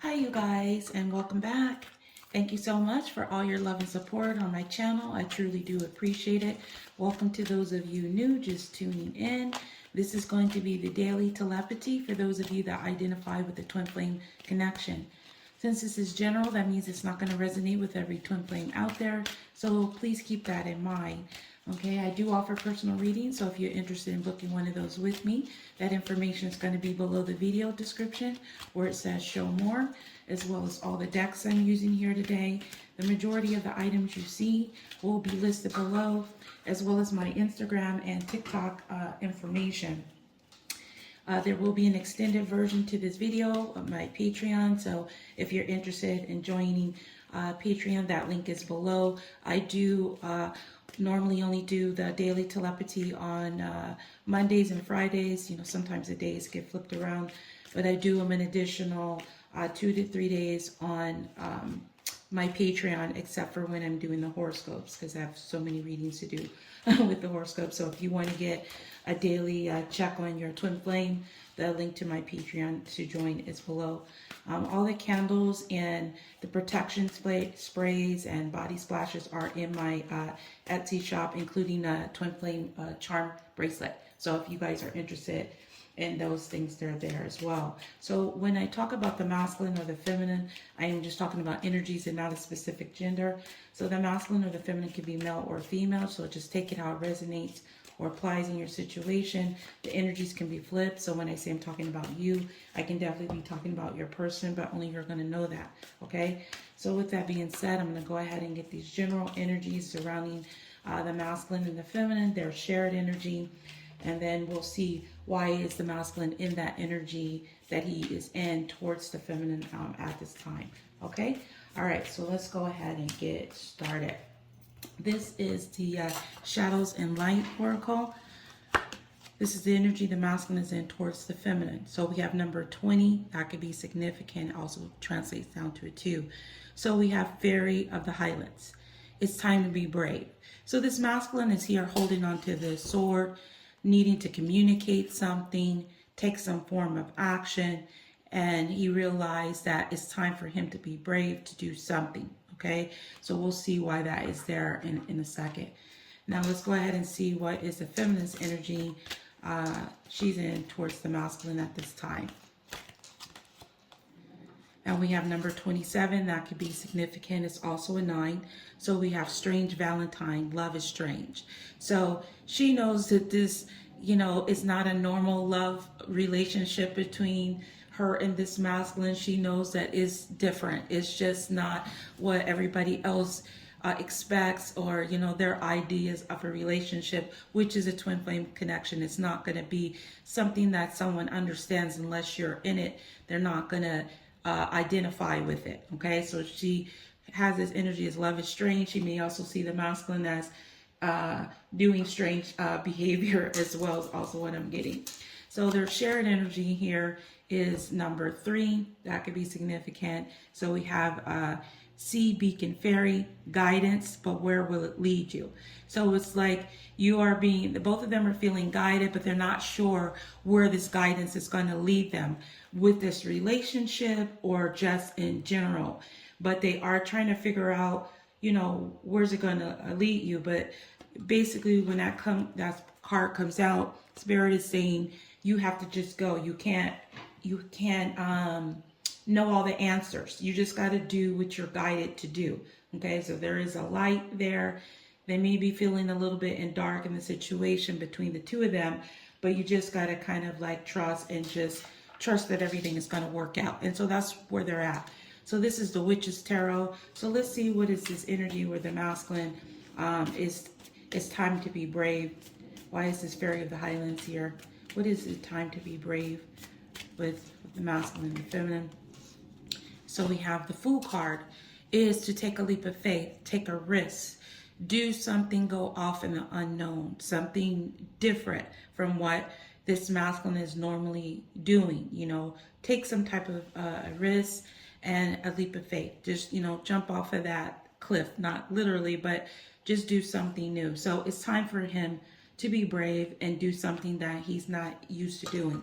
Hi you guys, and welcome back. Thank you so much for all your love and support on my channel. I truly do appreciate it. Welcome to those of you new just tuning in. This is going to be the daily telepathy for those of you that identify with the twin flame connection. Since this is general, that means it's not going to resonate with every twin flame out there. So please keep that in mind. Okay, I do offer personal readings, so if you're interested in booking one of those with me, that information is going to be below the video description where it says show more, as well as all the decks I'm using here today. The majority of the items you see will be listed below, as well as my Instagram and TikTok information. There will be an extended version to this video of my Patreon, so if you're interested in joining Patreon, that link is below. I do normally only do the daily telepathy on Mondays and Fridays. You know, sometimes the days get flipped around, but I do them an additional 2 to 3 days on my Patreon, except for when I'm doing the horoscopes, because I have so many readings to do with the horoscope. So if you want to get a daily check on your twin flame, the link to my Patreon to join is below. All the candles and the protection sprays and body splashes are in my Etsy shop, including a twin flame charm bracelet. So if you guys are interested in those things, they're there as well. So when I talk about the masculine or the feminine, I am just talking about energies and not a specific gender. So the masculine or the feminine can be male or female. So just take it how it resonates or applies in your situation. The energies can be flipped. So when I say I'm talking about you, I can definitely be talking about your person, but only you're going to know that. Okay. So with that being said, I'm going to go ahead and get these general energies surrounding the masculine and the feminine, their shared energy. And then we'll see why is the masculine in that energy that he is in towards the feminine at this time. Okay. All right. So let's go ahead and get started. This is the Shadows and Light Oracle. This is the energy the masculine is in towards the feminine. So we have number 20. That could be significant. It also translates down to a 2. So we have Fairy of the Highlands. It's time to be brave. So this masculine is here holding on to the sword, needing to communicate something, take some form of action, and he realized that it's time for him to be brave to do something. Okay, so we'll see why that is there in a second. Now let's go ahead and see what is the feminine's energy she's in towards the masculine at this time. And we have number 27. That could be significant. It's also a 9. So we have Strange Valentine. Love is strange. So she knows that this, you know, is not a normal love relationship between her and this masculine. She knows that it's different. It's just not what everybody else expects, or, you know, their ideas of a relationship, which is a twin flame connection. It's not going to be something that someone understands unless you're in it. They're not going to identify with it. Okay, so she has this energy as love is strange. She may also see the masculine as doing strange behavior as well, is also what I'm getting. So their shared energy here is number 3. That could be significant. So we have Sea Beacon Fairy, guidance, but where will it lead you? So it's like you are being, both of them are feeling guided, but they're not sure where this guidance is going to lead them with this relationship or just in general. But they are trying to figure out, you know, where's it going to lead you. But basically when that card comes out, Spirit is saying you have to just go. You can't know all the answers. You just got to do what you're guided to do. Okay, so there is a light there. They may be feeling a little bit in dark in the situation between the two of them, but you just got to kind of like trust and just trust that everything is going to work out. And so that's where they're at. So this is the Witch's Tarot. So let's see what is this energy where the masculine is time to be brave. Why is this Fairy of the Highlands here? What is it time to be brave with the masculine and the feminine? So we have the Fool card is to take a leap of faith, take a risk, do something, go off in the unknown, something different from what this masculine is normally doing. You know, take some type of risk and a leap of faith. Just, you know, jump off of that cliff, not literally, but just do something new. So it's time for him to be brave and do something that he's not used to doing.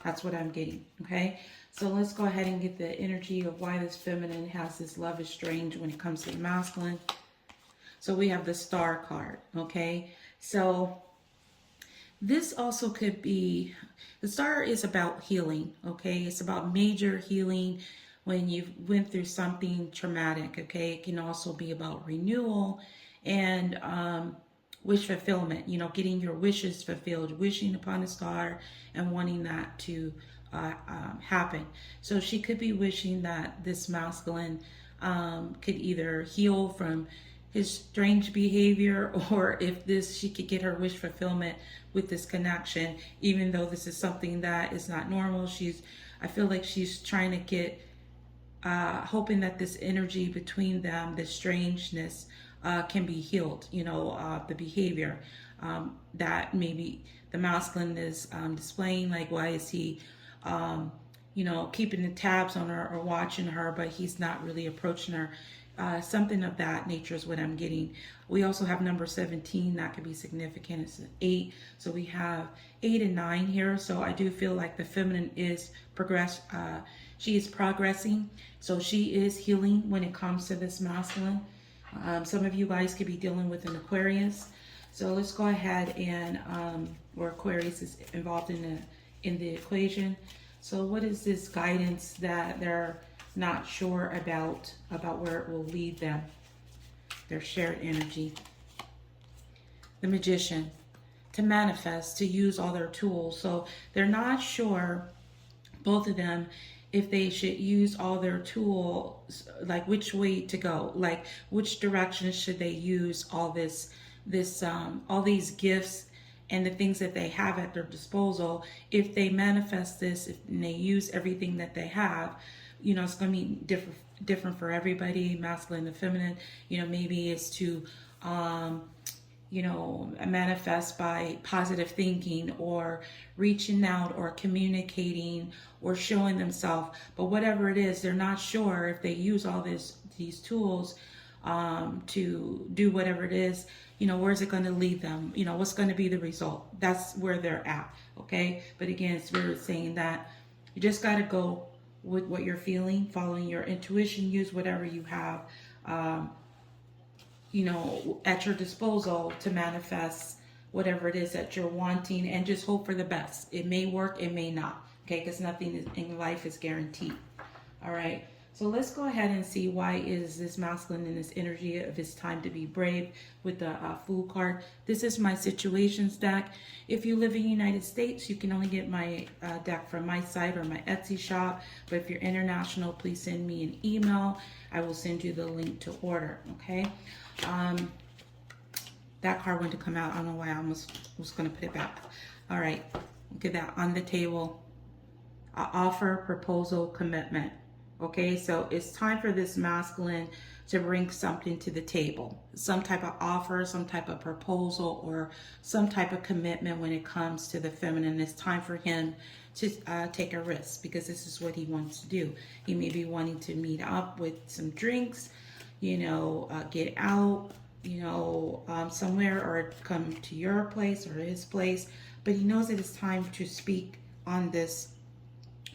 That's what I'm getting, okay? So let's go ahead and get the energy of why this feminine has this love is strange when it comes to the masculine. So we have the Star card, okay? So this also could be, the Star is about healing, okay? It's about major healing when you went through something traumatic, okay? It can also be about renewal and wish fulfillment, you know, getting your wishes fulfilled, wishing upon a star and wanting that to happen. So she could be wishing that this masculine could either heal from his strange behavior, or if she could get her wish fulfillment with this connection, even though this is something that is not normal. I feel like she's trying to get, hoping that this energy between them, this strangeness, can be healed, you know, the behavior that maybe the masculine is displaying, like why is he you know, keeping the tabs on her or watching her, but he's not really approaching her. Something of that nature is what I'm getting. We also have number 17, that could be significant. It's an 8, so we have 8 and 9 here. So I do feel like the feminine is she is progressing, so she is healing when it comes to this masculine. Some of you guys could be dealing with an Aquarius, so let's go ahead and or Aquarius is involved in the equation. So what is this guidance that they're not sure about where it will lead them? Their shared energy. The Magician, to manifest, to use all their tools. So they're not sure, both of them, if they should use all their tools, like which way to go, like which direction should they use all all these gifts and the things that they have at their disposal. If they manifest this, and they use everything that they have, you know, it's going to be different for everybody, masculine and feminine. You know, maybe it's to, you know, manifest by positive thinking or reaching out or communicating or showing themselves. But whatever it is, they're not sure if they use all these tools to do whatever it is, you know, where's it going to lead them? You know, what's going to be the result? That's where they're at, okay? But again, it's really saying that you just got to go with what you're feeling, following your intuition, use whatever you have, you know, at your disposal to manifest whatever it is that you're wanting, and just hope for the best. It may work, it may not, okay? Because nothing in life is guaranteed, all right? So let's go ahead and see why is this masculine in this energy of it's time to be brave with the Fool card. This is my situations deck. If you live in the United States, you can only get my deck from my site or my Etsy shop. But if you're international, please send me an email. I will send you the link to order, okay? That card went to come out. I don't know why I was going to put it back. All right, look at that on the table. Offer, proposal, commitment. Okay, so it's time for this masculine to bring something to the table, some type of offer, some type of proposal, or some type of commitment when it comes to the feminine. It's time for him to take a risk, because this is what he wants to do. He may be wanting to meet up with some drinks, you know, get out, you know, somewhere, or come to your place or his place, but he knows that it's time to speak on this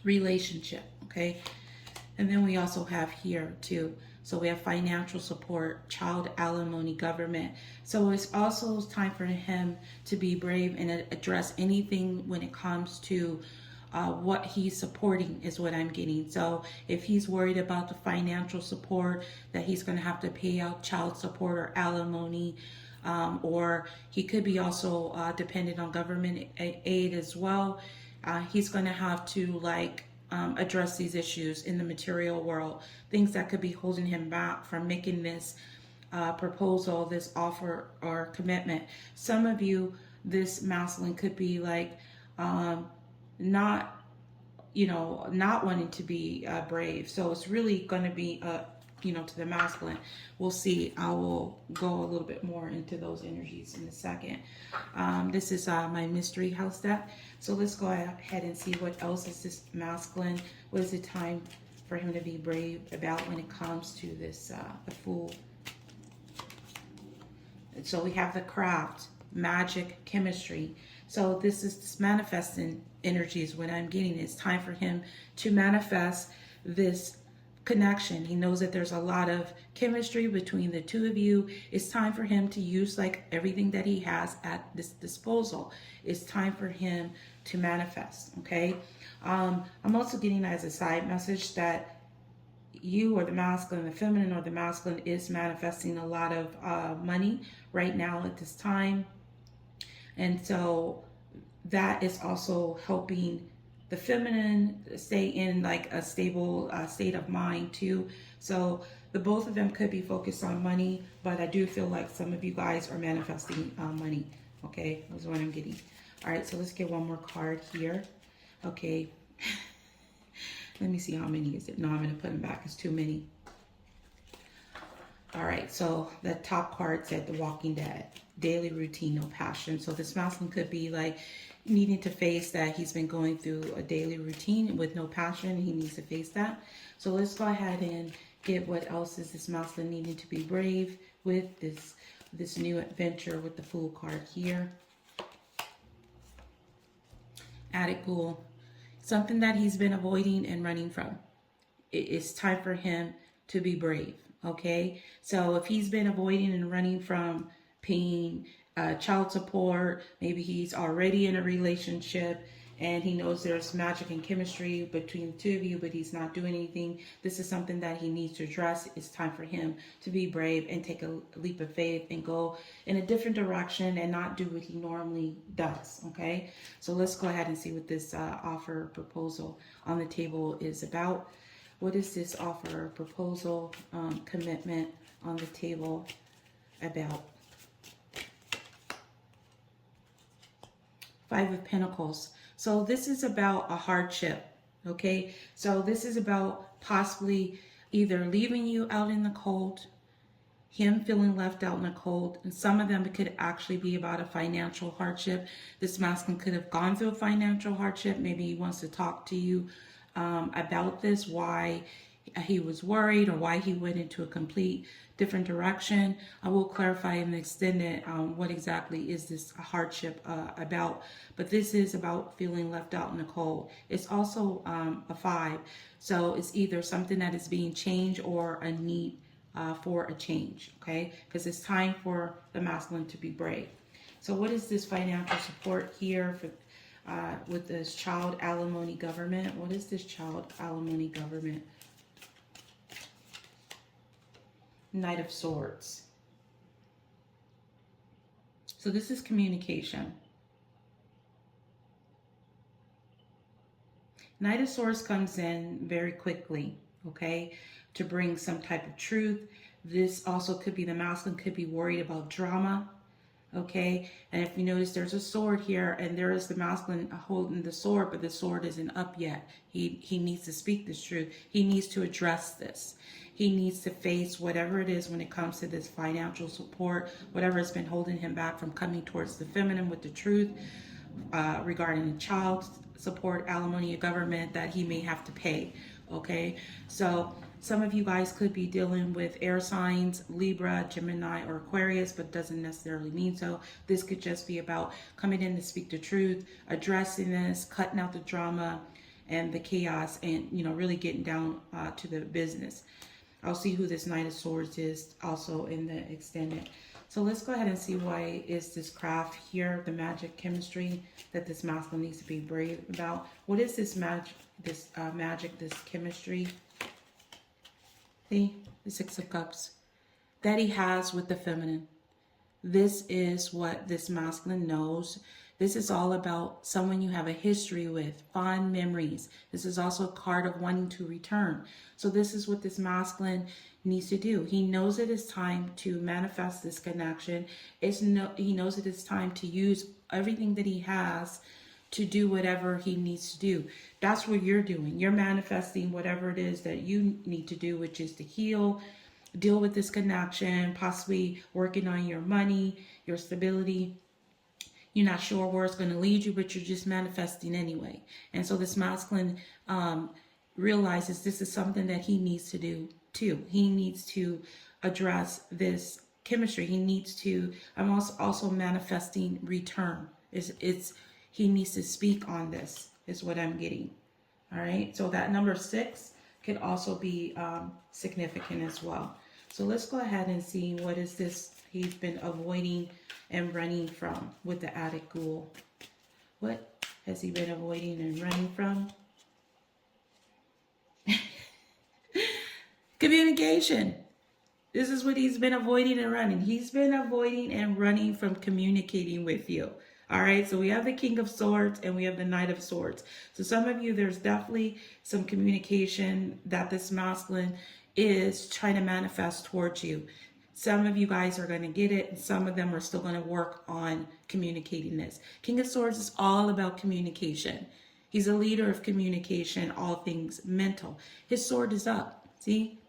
relationship, okay? And then we also have here too, so we have financial support, child alimony, government. So it's also time for him to be brave and address anything when it comes to what he's supporting is what I'm getting. So if he's worried about the financial support, that he's going to have to pay out child support or alimony, or he could be also dependent on government aid as well. He's going to have to address these issues in the material world, things that could be holding him back from making this proposal, this offer or commitment. Some of you, this masculine could be not wanting to be brave. So it's really going to be to the masculine. We'll see. I will go a little bit more into those energies in a second. This is my mystery house deck. So let's go ahead and see what else is this masculine. What is the time for him to be brave about when it comes to this the Fool? So we have the craft, magic, chemistry. So this manifesting energy is what I'm getting. It's time for him to manifest this connection. He knows that there's a lot of chemistry between the two of you. It's time for him to use like everything that he has at this disposal. It's time for him to manifest. Okay. I'm also getting as a side message that you, or the masculine, the feminine, or the masculine, is manifesting a lot of money right now at this time. And so that is also helping the feminine stay in like a stable state of mind too. So the both of them could be focused on money, but I do feel like some of you guys are manifesting money. Okay, that's what I'm getting. All right, so let's get one more card here. Okay. Let me see how many is it. No, I'm going to put them back. It's too many. All right, so the top card said The Walking Dead. Daily routine, no passion. So this masculine could be like needing to face that he's been going through a daily routine with no passion. He needs to face that. So let's go ahead and get what else is this masculine needing to be brave with this new adventure with the Fool card here. Attic Ghoul. Something that he's been avoiding and running from. It's time for him to be brave, okay? So if he's been avoiding and running from paying child support, maybe he's already in a relationship and he knows there's magic and chemistry between the two of you, but he's not doing anything. This is something that he needs to address. It's time for him to be brave and take a leap of faith and go in a different direction and not do what he normally does, okay? So let's go ahead and see what this offer proposal on the table is about. What is this offer proposal commitment on the table about? Five of Pentacles. So this is about a hardship, okay? So this is about possibly either leaving you out in the cold, him feeling left out in the cold, and some of them could actually be about a financial hardship. This masculine could have gone through a financial hardship. Maybe he wants to talk to you about this, why he was worried or why he went into a complete different direction. I will clarify in the extended what exactly is this hardship about, but this is about feeling left out in the cold. It's also a 5, so it's either something that is being changed or a need for a change, okay? Because it's time for the masculine to be brave. So what is this financial support here for with this child alimony government? What is this child alimony government? Knight of Swords. So this is communication. Knight of Swords comes in very quickly, okay, to bring some type of truth. This also could be the masculine could be worried about drama, okay? And if you notice, there's a sword here, and there is the masculine holding the sword, but the sword isn't up yet. He needs to speak this truth. He needs to address this. He needs to face whatever it is when it comes to this financial support, whatever has been holding him back from coming towards the feminine with the truth regarding the child support, alimony, government that he may have to pay, okay? So some of you guys could be dealing with air signs, Libra, Gemini, or Aquarius, but doesn't necessarily mean so. This could just be about coming in to speak the truth, addressing this, cutting out the drama and the chaos, and, you know, really getting down to the business. I'll see who this Knight of Swords is also in the extended. So let's go ahead and see why is this craft here, the magic chemistry that this masculine needs to be brave about. What is this magic, this chemistry? See, the Six of Cups that he has with the feminine. This is what this masculine knows. This is all about someone you have a history with, fond memories. This is also a card of wanting to return. So this is what this masculine needs to do. He knows it is time to manifest this connection. He knows it is time to use everything that he has to do whatever he needs to do. That's what you're doing. You're manifesting whatever it is that you need to do, which is to heal, deal with this connection, possibly working on your money, your stability. You're not sure where it's going to lead you, but you're just manifesting anyway. And so this masculine realizes this is something that he needs to do too. He needs to address this chemistry. He needs to, I'm also manifesting return He needs to speak on this, is what I'm getting. All right. So that number 6 could also be significant as well. So let's go ahead and see what is this he's been avoiding and running from with the attic ghoul. What has he been avoiding and running from? Communication. This is what he's been avoiding and running. He's been avoiding and running from communicating with you. All right, so we have the King of Swords and we have the Knight of Swords. So some of you, there's definitely some communication that this masculine is trying to manifest towards you. Some of you guys are going to get it, and some of them are still going to work on communicating this. King of Swords is all about communication. He's a leader of communication, all things mental. His sword is up. See?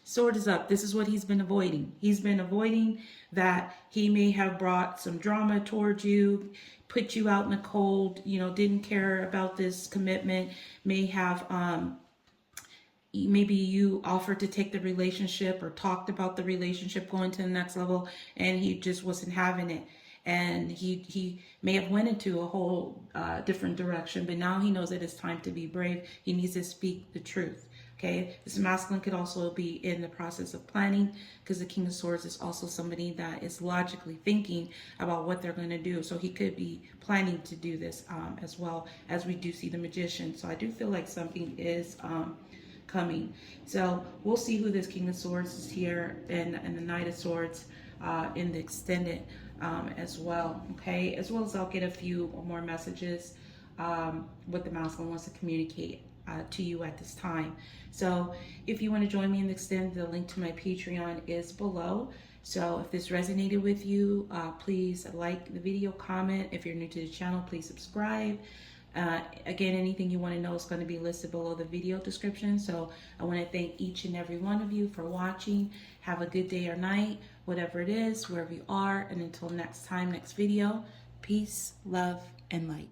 Sword is up. This is what he's been avoiding. He's been avoiding that he may have brought some drama towards you, put you out in the cold, you know, didn't care about this commitment, may have, maybe you offered to take the relationship or talked about the relationship going to the next level, and he just wasn't having it. And he may have went into a whole different direction, but now he knows that it's time to be brave. He needs to speak the truth. Okay, this masculine could also be in the process of planning, because the King of Swords is also somebody that is logically thinking about what they're going to do. So he could be planning to do this as well, as we do see the Magician. So I do feel like something is coming. So we'll see who this King of Swords is here, and the Knight of Swords in the extended as well. Okay, as well as I'll get a few more messages what the masculine wants to communicate to you at this time. So if you want to join me in the extended, the link to my Patreon is below. So if this resonated with you, please like the video, comment. If you're new to the channel, please subscribe. Again, anything you want to know is going to be listed below the video description. So I want to thank each and every one of you for watching. Have a good day or night, whatever it is, wherever you are. And until next time, next video, peace, love, and light.